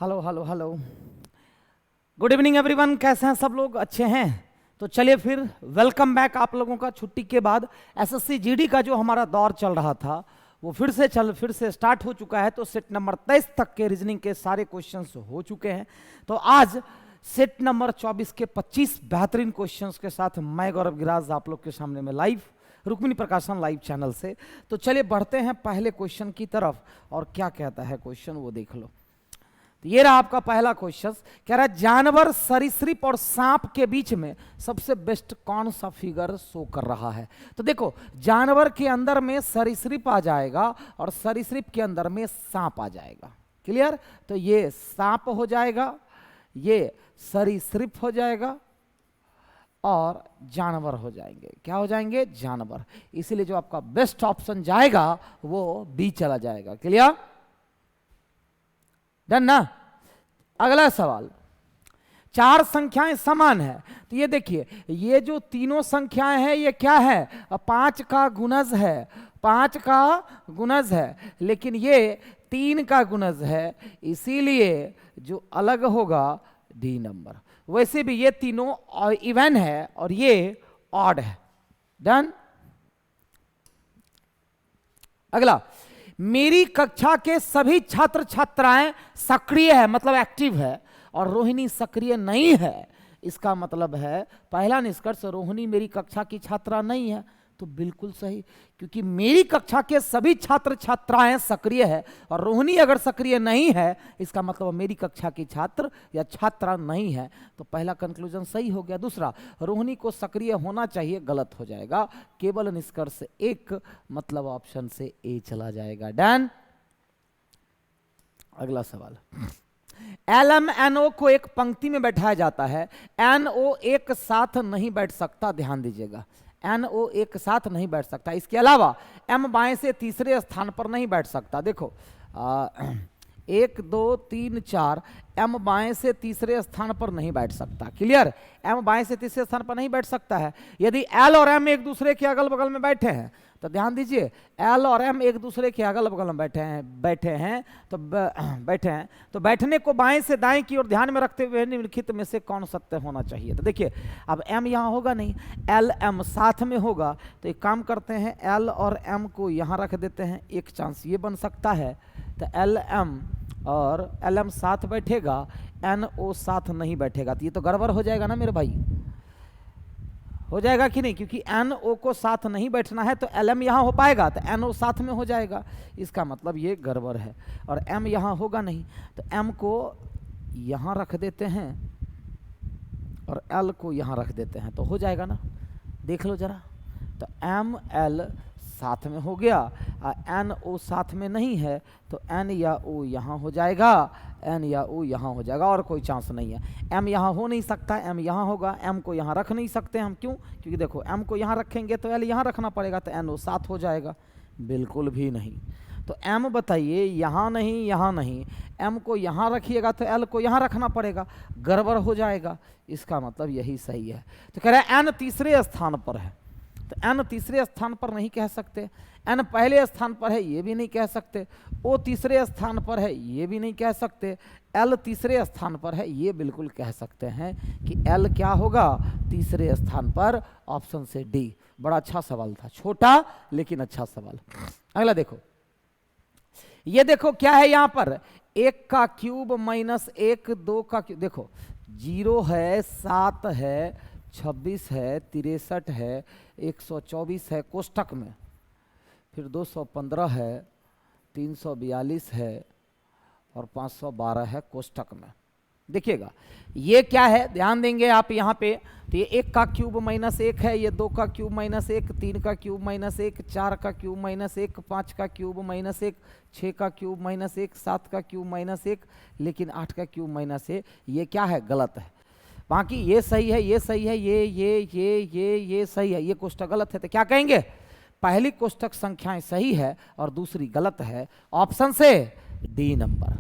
Hello hello hello, good evening everyone. कैसे हैं सब लोग? अच्छे हैं? तो चलिए फिर वेलकम बैक आप लोगों का छुट्टी के बाद। एसएससी जीडी का जो हमारा दौर चल रहा था वो फिर से स्टार्ट हो चुका है। तो सेट नंबर 23 तक के रीजनिंग के सारे क्वेश्चंस हो चुके हैं। तो आज सेट नंबर 24 के 25 बेहतरीन क्वेश्चंस के साथ मैं गौरव गिराज आप लोग के सामने में लाइव रुक्मिणी प्रकाशन लाइव चैनल से। तो चलिए बढ़ते हैं पहले क्वेश्चन की तरफ और क्या कहता है क्वेश्चन वो देख लो। तो ये रहा आपका पहला क्वेश्चन। कह रहा है जानवर, सरीसृप और सांप के बीच में सबसे बेस्ट कौन सा फिगर शो कर रहा है। तो देखो, जानवर के अंदर में सरीसृप आ जाएगा और सरीसृप के अंदर में सांप आ जाएगा। क्लियर? तो ये सांप हो जाएगा, ये सरीसृप हो जाएगा और जानवर हो जाएंगे। क्या हो जाएंगे? जानवर। इसीलिए जो आपका बेस्ट ऑप्शन जाएगा वो बी चला जाएगा। क्लियर? डन ना? अगला सवाल, चार संख्याएं समान है। तो ये देखिए, ये जो तीनों संख्याएं हैं ये क्या है? 5 का गुणज है, 5 का गुणज है, लेकिन ये 3 का गुणज है, इसीलिए जो अलग होगा डी नंबर। वैसे भी ये तीनों इवन है और ये ऑड है। डन? अगला, मेरी कक्षा के सभी छात्र छात्राएं सक्रिय है, मतलब एक्टिव है, और रोहिणी सक्रिय नहीं है। इसका मतलब है पहला निष्कर्ष, रोहिणी मेरी कक्षा की छात्रा नहीं है। तो बिल्कुल सही, क्योंकि मेरी कक्षा के सभी छात्र छात्राएं सक्रिय है और रोहिणी अगर सक्रिय नहीं है इसका मतलब मेरी कक्षा की छात्र या छात्रा नहीं है। तो पहला कंक्लूजन सही हो गया। दूसरा, रोहिणी को सक्रिय होना चाहिए, गलत हो जाएगा। केवल निष्कर्ष एक, मतलब ऑप्शन से ए चला जाएगा। डन? अगला सवाल, LMNO को एक पंक्ति में बैठाया जाता है, NO एक साथ नहीं बैठ सकता। ध्यान दीजिएगा, NO एक साथ नहीं बैठ सकता। इसके अलावा M बाएं से तीसरे स्थान पर नहीं बैठ सकता। देखो 1 2 3 4, M बाएं से तीसरे स्थान पर नहीं बैठ सकता। क्लियर? M बाएं से तीसरे स्थान पर नहीं बैठ सकता है। यदि L और M एक दूसरे के अगल बगल में बैठे हैं तो ध्यान दीजिए, L और M एक दूसरे के अगल बगल में बैठे हैं तो बैठने को बाएं से दाएं की ओर ध्यान में रखते हुए निम्नलिखित में से कौन सत्य होना चाहिए। तो देखिए, अब M यहाँ होगा नहीं, L M साथ में होगा। तो एक काम करते हैं, L और M को यहाँ रख देते हैं। एक चांस ये बन सकता है, तो LM और LM साथ बैठेगा, NO साथ नहीं बैठेगा। तो ये तो गड़बड़ हो जाएगा ना मेरे भाई, हो जाएगा कि नहीं? क्योंकि NO को साथ नहीं बैठना है तो LM यहाँ हो पाएगा, तो NO साथ में हो जाएगा। इसका मतलब ये गड़बड़ है। और M यहाँ होगा नहीं, तो M को यहाँ रख देते हैं और L को यहाँ रख देते हैं, तो हो जाएगा ना? देख लो जरा। तो M L साथ में हो गया, NO साथ में नहीं है, तो N या O यहाँ हो जाएगा, N या O यहाँ हो जाएगा, और कोई चांस नहीं है। M यहाँ हो नहीं सकता, M यहाँ होगा। M को यहाँ रख नहीं सकते हम, क्यों? क्योंकि देखो, M को यहाँ रखेंगे तो L यहाँ रखना पड़ेगा, तो NO साथ हो जाएगा। बिल्कुल भी नहीं। तो M बताइए, यहाँ नहीं, यहाँ नहीं, M को यहाँ रखिएगा तो L को यहाँ रखना पड़ेगा, गड़बड़ हो जाएगा। इसका मतलब यही सही है। तो कह रहे हैं N तीसरे स्थान पर है, तो N तीसरे स्थान पर नहीं कह सकते। N पहले स्थान पर है, ये भी नहीं कह सकते। O तीसरे स्थान पर है, ये भी नहीं कह सकते। L तीसरे स्थान पर है, ये बिल्कुल कह सकते हैं कि L क्या होगा? तीसरे स्थान पर। ऑप्शन से डी। बड़ा अच्छा सवाल था, छोटा लेकिन अच्छा सवाल। अगला देखो, ये देखो क्या है यहाँ पर, 1 का क्यूब माइनस 1, 2 का क्यूब। देखो 0 है, 7 है, 26 है, 63 है, 124 है कोष्ठक में, फिर 215 है, 342 है और 512 है कोष्ठक में। देखिएगा ये क्या है, ध्यान देंगे आप यहाँ पे। तो ये 1 का क्यूब माइनस 1 है, ये 2 का क्यूब माइनस 1, 3 का क्यूब माइनस 1, 4 का क्यूब माइनस 1, 5 का क्यूब माइनस 1, 6 का क्यूब माइनस 1, 7 का क्यूब माइनस 1, लेकिन 8 का क्यूब माइनस 1। ये क्या है? गलत है। बाकी ये सही है, ये सही है, ये सही है, ये कोष्ठक गलत है। तो क्या कहेंगे? पहली कोष्ठक संख्याएं सही है और दूसरी गलत है। ऑप्शन से डी नंबर।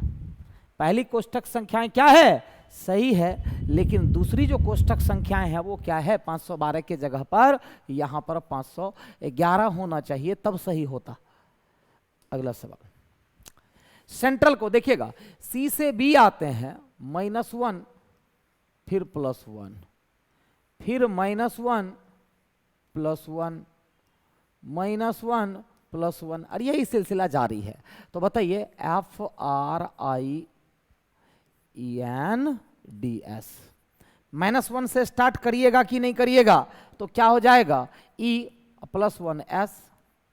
पहली कोष्ठक संख्याएं क्या है? सही है, लेकिन दूसरी जो कोष्ठक संख्याएं हैं वो क्या है? 512 के जगह पर यहां पर 511 होना चाहिए, तब सही होता। अगला सवाल, सेंट्रल को देखिएगा, सी से बी आते हैं -1 फिर +1 फिर -1 +1 -1 +1 और यही सिलसिला जारी है। तो बताइए FRIENDS -1 से स्टार्ट करिएगा कि नहीं करिएगा, तो क्या हो जाएगा E +1S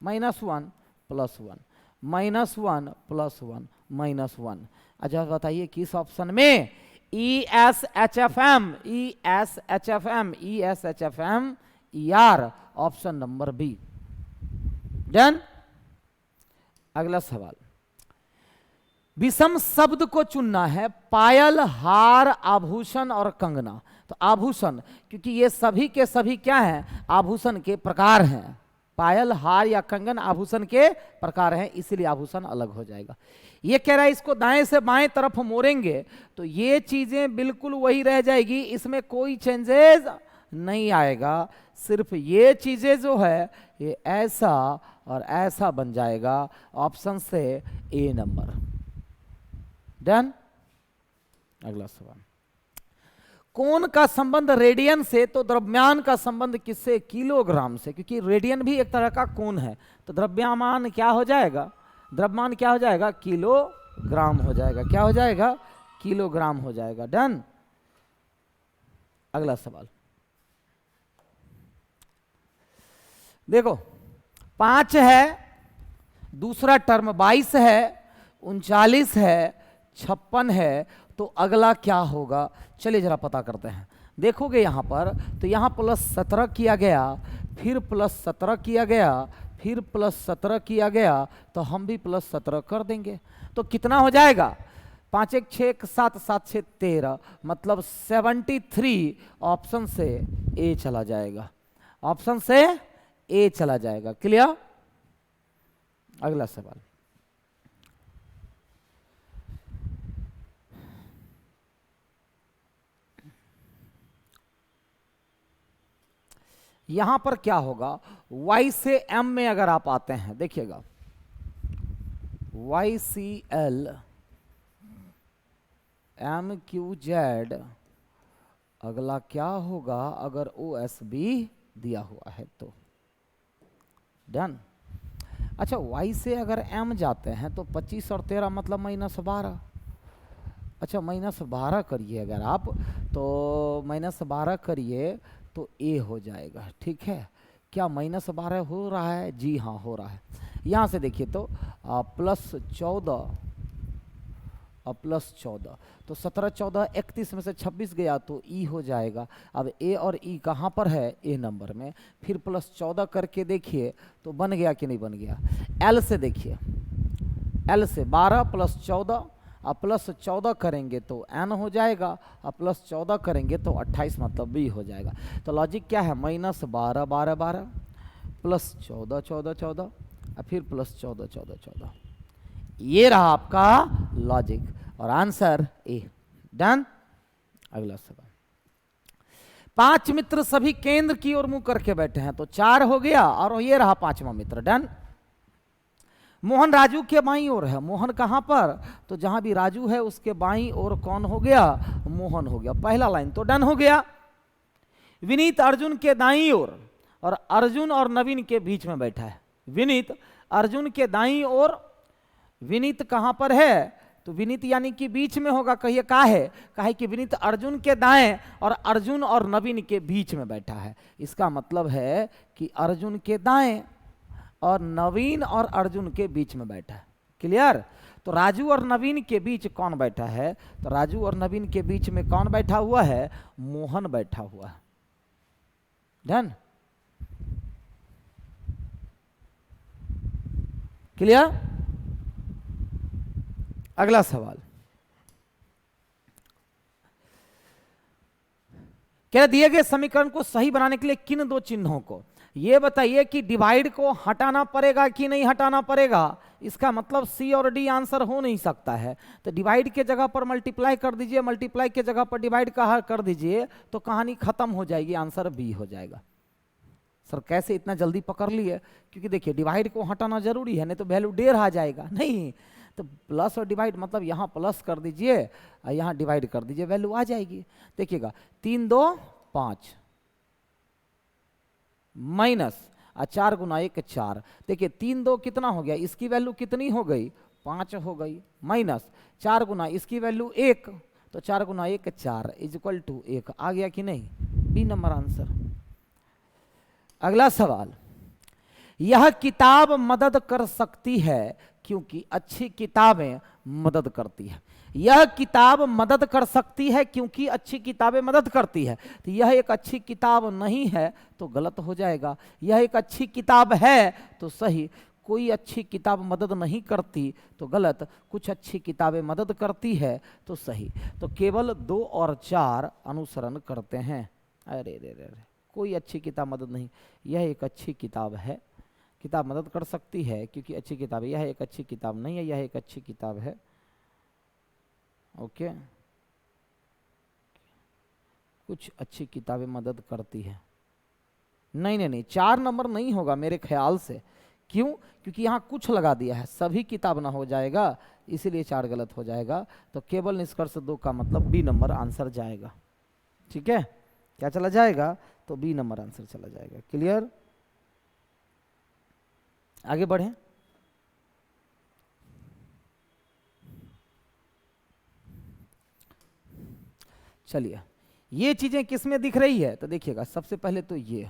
-1 +1 -1 +1 -1। अच्छा बताइए किस ऑप्शन में ESHFM ESHFM ESHFM ER option number B. Done. अगला सवाल, विषम शब्द को चुनना है, पायल, हार, आभूषण और कंगना। तो आभूषण, क्योंकि ये सभी के सभी क्या हैं, आभूषण के प्रकार हैं। पायल, हार या कंगन आभूषण के प्रकार हैं, इसीलिए आभूषण अलग हो जाएगा। ये कह रहा है इसको दाएं से बाएं तरफ मोड़ेंगे तो ये चीजें बिल्कुल वही रह जाएगी, इसमें कोई चेंजेस नहीं आएगा। सिर्फ ये चीजें जो है ये ऐसा और ऐसा बन जाएगा। ऑप्शन से ए नंबर। डन। अगला सवाल, कोण का संबंध रेडियन से, तो द्रव्यमान का संबंध किससे, किलोग्राम से, क्योंकि रेडियन भी एक तरह का कोण है। तो द्रव्यमान क्या हो जाएगा, द्रव्यमान क्या हो जाएगा, किलोग्राम हो जाएगा। क्या हो जाएगा, किलोग्राम हो जाएगा। डन। अगला सवाल देखो, 5 है, दूसरा टर्म 22 है, 39 है, 56 है, तो अगला क्या होगा, चलिए जरा पता करते हैं। देखोगे यहां पर, तो यहां +17 किया गया, फिर +17 किया गया, फिर +17 किया गया, तो हम भी +17 कर देंगे। तो कितना हो जाएगा, 5 1 6 1 7 7 6 13, मतलब 73। ऑप्शन से ए चला जाएगा, ऑप्शन से ए चला जाएगा। क्लियर। अगला सवाल, यहां पर क्या होगा, y से m में अगर आप आते हैं, देखिएगा YCL MQZ, अगला क्या होगा अगर OSB दिया हुआ है तो। डन। अच्छा, y से अगर m जाते हैं तो 25 और 13 मतलब -12। अच्छा -12 करिए अगर आप, तो -12 करिए तो ए हो जाएगा। ठीक है, क्या -12 हो रहा है, जी हाँ हो रहा है। यहाँ से देखिए तो +14 और +14, तो 17 14 31 में से 26 गया तो ई हो जाएगा। अब ए और ई कहाँ पर है, ए नंबर में। फिर +14 करके देखिए तो बन गया कि नहीं बन गया। एल से देखिए, एल से 12 +14 और +14 करेंगे तो n हो जाएगा, और +14 करेंगे तो 28 मतलब b हो जाएगा। तो लॉजिक क्या है, -12 12 12 +14 14 14 और फिर +14 14 14। ये रहा आपका लॉजिक और आंसर ए। डन। अगला सवाल, 5 मित्र सभी केंद्र की ओर मुंह करके बैठे हैं, तो 4 हो गया और ये रहा 5वां मित्र। डन। मोहन राजू के बाईं ओर है, मोहन कहां पर, तो जहां भी राजू है उसके बाईं ओर कौन हो गया, मोहन हो गया। पहला लाइन तो डन हो गया। विनीत अर्जुन के दाईं ओर और अर्जुन और नवीन के बीच में बैठा है। विनीत अर्जुन के दाईं ओर, विनीत कहां पर है, तो विनीत यानी कि बीच में होगा। कहिए का है, कहे कि विनीत अर्जुन के दाएं और अर्जुन और नवीन के बीच में बैठा है। इसका मतलब है कि अर्जुन के दाएं और नवीन और अर्जुन के बीच में बैठा है। क्लियर। तो राजू और नवीन के बीच कौन बैठा है, तो राजू और नवीन के बीच में कौन बैठा हुआ है, मोहन बैठा हुआ है। डन। क्लियर। अगला सवाल, क्या दिए गए समीकरण को सही बनाने के लिए किन 2 चिन्हों को, ये बताइए कि डिवाइड को हटाना पड़ेगा कि नहीं हटाना पड़ेगा। इसका मतलब सी और डी आंसर हो नहीं सकता है। तो डिवाइड के जगह पर मल्टीप्लाई कर दीजिए, मल्टीप्लाई के जगह पर डिवाइड का कर दीजिए, तो कहानी खत्म हो जाएगी, आंसर बी हो जाएगा। सर कैसे इतना जल्दी पकड़ लिए, क्योंकि देखिए डिवाइड को हटाना जरूरी है, नहीं तो वैल्यू 1.5 आ जाएगा। नहीं, तो प्लस और डिवाइड मतलब यहाँ प्लस कर दीजिए और यहाँ डिवाइड कर दीजिए, वैल्यू आ जाएगी। देखिएगा 3 2 5 माइनस 4 गुना 1 4। देखिए 3 2 कितना हो गया, इसकी वैल्यू कितनी हो गई 5 हो गई, माइनस 4 गुना इसकी वैल्यू 1, तो 4 गुना 1 4 इज इक्वल टू 1। आ गया कि नहीं, बी नंबर आंसर। अगला सवाल, यह किताब मदद कर सकती है क्योंकि अच्छी किताबें मदद करती है। यह किताब मदद कर सकती है क्योंकि अच्छी किताबें मदद करती है, तो यह एक अच्छी किताब नहीं है तो गलत हो जाएगा। यह एक अच्छी किताब है तो सही, कोई अच्छी किताब मदद नहीं करती तो गलत, कुछ अच्छी किताबें मदद करती है तो सही। तो केवल 2 और 4 अनुसरण करते हैं। अरे रे रे, कोई अच्छी किताब मदद नहीं, यह एक अच्छी किताब है, किताब मदद कर सकती है क्योंकि अच्छी किताब है, यह एक अच्छी किताब नहीं है, यह एक अच्छी किताब है। ओके, कुछ अच्छी किताबें मदद करती है, नहीं नहीं नहीं, 4 नंबर नहीं होगा मेरे ख्याल से। क्यों, क्योंकि यहाँ कुछ लगा दिया है, सभी किताब ना हो जाएगा, इसीलिए 4 गलत हो जाएगा। तो केवल निष्कर्ष 2 का मतलब बी नंबर आंसर जाएगा। ठीक है, क्या चला जाएगा, तो बी नंबर आंसर चला जाएगा। क्लियर, आगे बढ़ें। चलिए, ये चीजें किस में दिख रही है, तो देखिएगा सबसे पहले तो ये,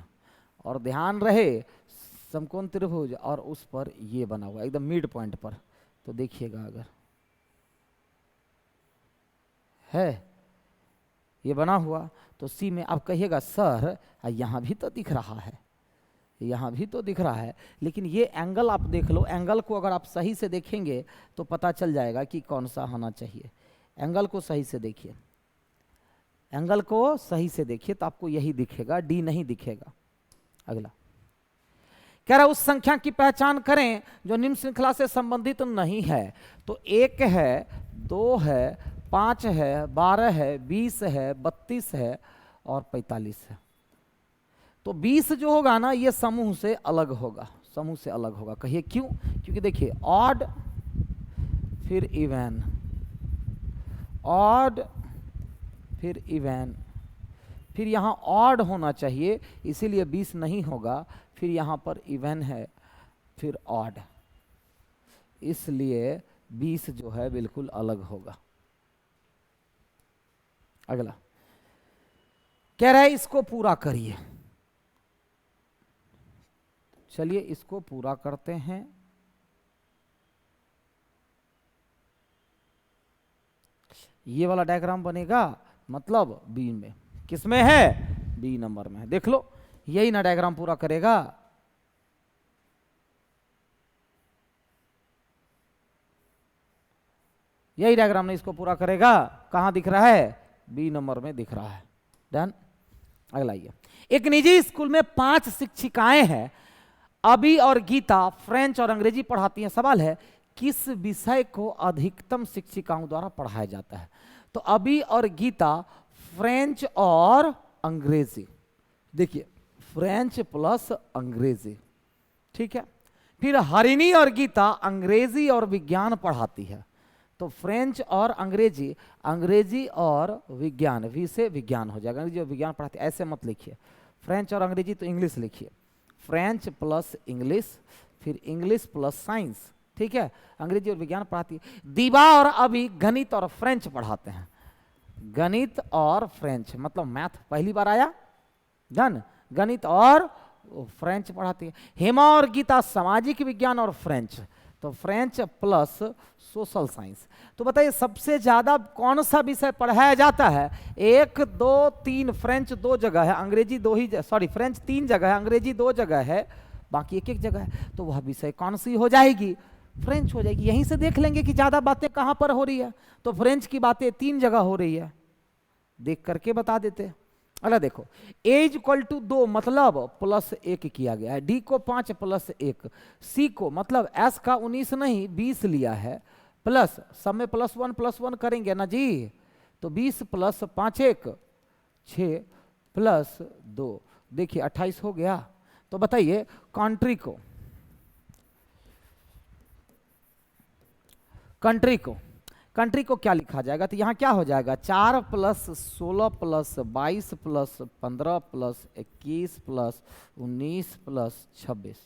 और ध्यान रहे समकोण त्रिभुज और उस पर ये बना हुआ एकदम मिड पॉइंट पर, तो देखिएगा अगर है ये बना हुआ तो सी में आप कहिएगा सर यहाँ भी तो दिख रहा है, यहाँ भी तो दिख रहा है, लेकिन ये एंगल आप देख लो, एंगल को अगर आप सही से देखेंगे तो पता चल जाएगा कि कौन सा होना चाहिए। एंगल को सही से देखिए, एंगल को सही से देखिए तो आपको यही दिखेगा, डी नहीं दिखेगा। अगला कह रहा उस संख्या की पहचान करें जो निम्न श्रृंखला से संबंधित नहीं है, तो 1 है, 2 है, 5 है, 12 है, 20 है, 32 है और 45 है। तो 20 जो होगा ना ये समूह से अलग होगा, समूह से अलग होगा। कहिए क्यों, क्योंकि देखिए ऑड फिर इवन, ऑड फिर इवन, फिर यहाँ ऑड होना चाहिए इसीलिए 20 नहीं होगा, फिर यहाँ पर इवन है फिर ऑड, इसलिए 20 जो है बिल्कुल अलग होगा। अगला कह रहा है इसको पूरा करिए, चलिए इसको पूरा करते हैं। ये वाला डायग्राम बनेगा मतलब बी में, किसमें है, बी नंबर में है। देख लो यही ना डायग्राम पूरा करेगा, यही डायग्राम ने इसको पूरा करेगा। कहां दिख रहा है, बी नंबर में दिख रहा है। डन। अगला ये, एक निजी स्कूल में 5 शिक्षिकाएं हैं, अभी और गीता फ्रेंच और अंग्रेजी पढ़ाती हैं। सवाल है किस विषय को अधिकतम शिक्षिकाओं द्वारा पढ़ाया जाता है, तो अभी और गीता फ्रेंच और अंग्रेजी, देखिए फ्रेंच प्लस अंग्रेजी, ठीक है। फिर हरिणी और गीता अंग्रेजी और विज्ञान पढ़ाती है, तो फ्रेंच और अंग्रेजी, अंग्रेजी और विज्ञान, वी से विज्ञान हो जाएगा, अंग्रेजी और विज्ञान पढ़ाती है। ऐसे मत लिखिए, फ्रेंच और अंग्रेजी तो इंग्लिश लिखिए, फ्रेंच प्लस इंग्लिश, फिर इंग्लिश प्लस साइंस, ठीक है। अंग्रेजी और विज्ञान पढ़ाती है। दीवा और अभी गणित और फ्रेंच पढ़ाते हैं, गणित और फ्रेंच मतलब मैथ पहली बार आया, डन, गणित और फ्रेंच पढ़ाती है। हेमा और गीता सामाजिक विज्ञान और फ्रेंच, तो फ्रेंच प्लस सोशल साइंस। तो बताइए सबसे ज्यादा कौन सा विषय पढ़ाया जाता है, 1 2 3, फ्रेंच 2 जगह है, अंग्रेजी 2 ही, सॉरी फ्रेंच 3 जगह है, अंग्रेजी 2 जगह है, बाकी 1 1 जगह है। तो वह विषय कौन सी हो जाएगी, फ्रेंच हो जाएगी। यहीं से देख लेंगे कि ज्यादा बातें कहां पर हो रही है, तो फ्रेंच की बातें 3 जगह हो रही है, देख करके बता देते। अगला देखो, a इक्वल टू 2 मतलब +1 किया गया है, d को 5 + 1, c को मतलब s का 19 नहीं 20 लिया है, प्लस सब में +1 करेंगे ना जी, तो 20 + 5 1 6 + 2, देखिए 28 हो गया। तो बताइए कंट्री को कंट्री को क्या लिखा जाएगा, तो यहाँ क्या हो जाएगा 4 plus 16 plus 22 plus 15 plus 21 plus 19 plus 26,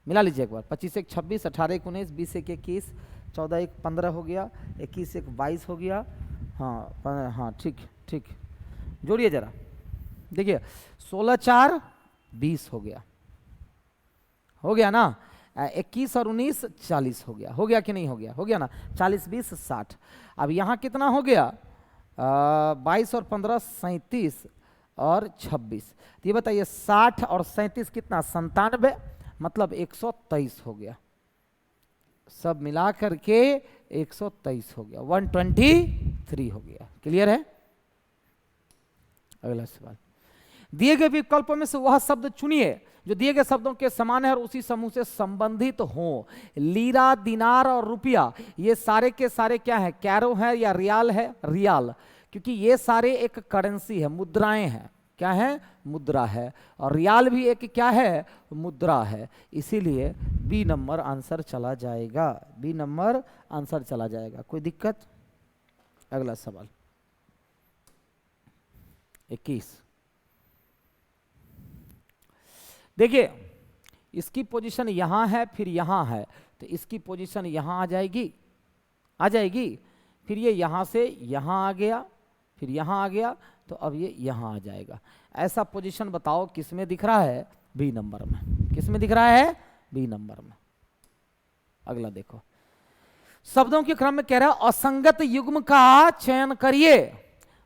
मिला लीजिए एक बार, 25 एक 26, 18 एक 19, 20 एक 21, 14 एक 15 हो गया, 21 एक 22 हो गया, हाँ हाँ ठीक ठीक, जोड़िए जरा, देखिए 16 4 20 हो गया ना, 21 और 19 40 हो गया कि नहीं हो गया ना, 40 20 60। अब यहाँ कितना हो गया 22 और 15 37 और 26, तो ये बताइए 60 और 37 कितना 97, मतलब 123 हो गया, सब मिला करके 123 हो गया, 123 हो गया। क्लियर है? अगला सवाल, दिए गए विकल्पों में से वह शब्द चुनिए जो दिए गए शब्दों के समान है और उसी समूह से संबंधित हो। लीरा, दिनार और रुपया, ये सारे के सारे क्या है, कैरो है या रियाल है, रियाल, क्योंकि ये सारे एक करेंसी है, मुद्राएं हैं, क्या है, मुद्रा है, और रियाल भी एक क्या है, मुद्रा है, इसीलिए बी नंबर आंसर चला जाएगा, बी नंबर आंसर चला जाएगा। कोई दिक्कत? अगला सवाल 21, देखिए इसकी पोजीशन यहां है, फिर यहां है, तो इसकी पोजीशन यहां आ जाएगी, फिर ये यहां से यहां आ गया, फिर यहां आ गया, तो अब ये यहां आ जाएगा। ऐसा पोजीशन बताओ किस में दिख रहा है, बी नंबर में। किस में दिख रहा है, बी नंबर में। अगला देखो, शब्दों के क्रम में कह रहा है असंगत युग्म का चयन करिए।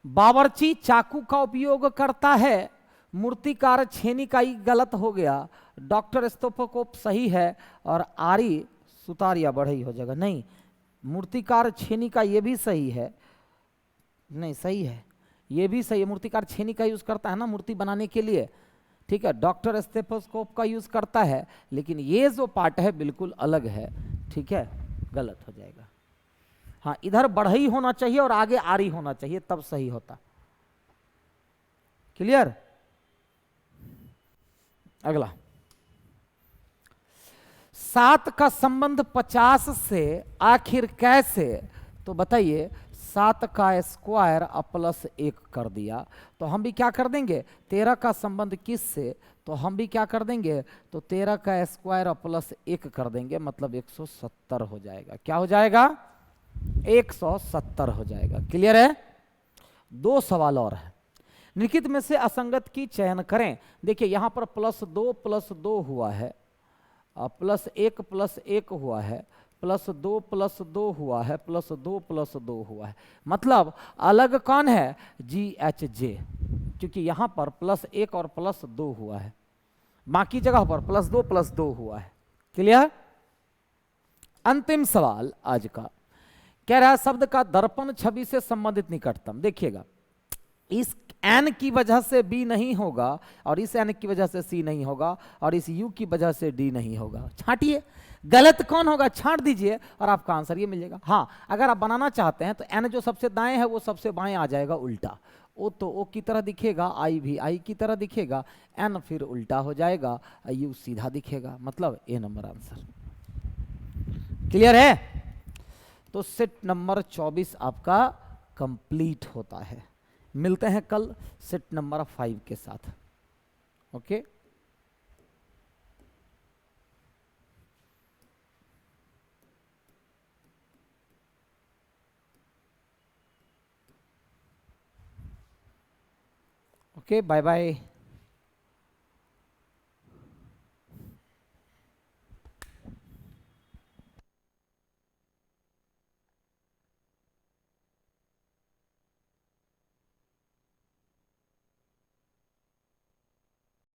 बावर्ची चाकू का उपयोग करता है, मूर्तिकार छेनिकाई गलत हो गया, डॉक्टर स्तोपोकोप सही है, और आरी सुतारिया बढ़ई हो जाएगा। नहीं, मूर्तिकार छेनिका ये भी सही है, नहीं सही है, ये भी सही है, मूर्तिकार छेनिका यूज करता है ना मूर्ति बनाने के लिए, ठीक है, डॉक्टर स्टेथोस्कोप का यूज करता है, लेकिन ये जो पार्ट है बिल्कुल अलग है, ठीक है, गलत हो जाएगा। हाँ, इधर बढ़ई होना चाहिए और आगे आरी होना चाहिए, तब सही होता। क्लियर? अगला, 7 का संबंध 50 से आखिर कैसे, तो बताइए 7 का स्क्वायर प्लस 1 कर दिया, तो हम भी क्या कर देंगे, 13 का संबंध किस से, तो हम भी क्या कर देंगे, तो 13 का स्क्वायर प्लस 1 कर देंगे, मतलब 170 हो जाएगा। क्या हो जाएगा, 170 हो जाएगा। क्लियर है? 2 सवाल और है। निम्नलिखित में से असंगत की चयन करें। देखिए यहां पर प्लस 2 हुआ है, प्लस 1 हुआ है, प्लस 2 हुआ है, प्लस 2 हुआ है, मतलब अलग कौन है, GHJ, क्योंकि यहां पर प्लस 1 और प्लस 2 हुआ है, बाकी जगह पर प्लस 2 हुआ है। क्लियर? अंतिम सवाल आज का कह रहा है शब्द का दर्पण छवि से संबंधित निकटतम। देखिएगा, इस एन की वजह से बी नहीं होगा, और इस एन की वजह से सी नहीं होगा, और इस यू की वजह से डी नहीं होगा। छांटिए, गलत कौन होगा छांट दीजिए और आपका आंसर ये मिल जाएगा। हाँ, अगर आप बनाना चाहते हैं तो एन जो सबसे दाएं है वो सबसे बाएं आ जाएगा उल्टा, ओ तो ओ की तरह दिखेगा, आई भी आई की तरह दिखेगा, एन फिर उल्टा हो जाएगा, यू सीधा दिखेगा, मतलब ए नंबर आंसर। क्लियर है? तो सेट नंबर 24 आपका कंप्लीट होता है। मिलते हैं कल सेट नंबर 5 के साथ। Okay, okay, bye bye.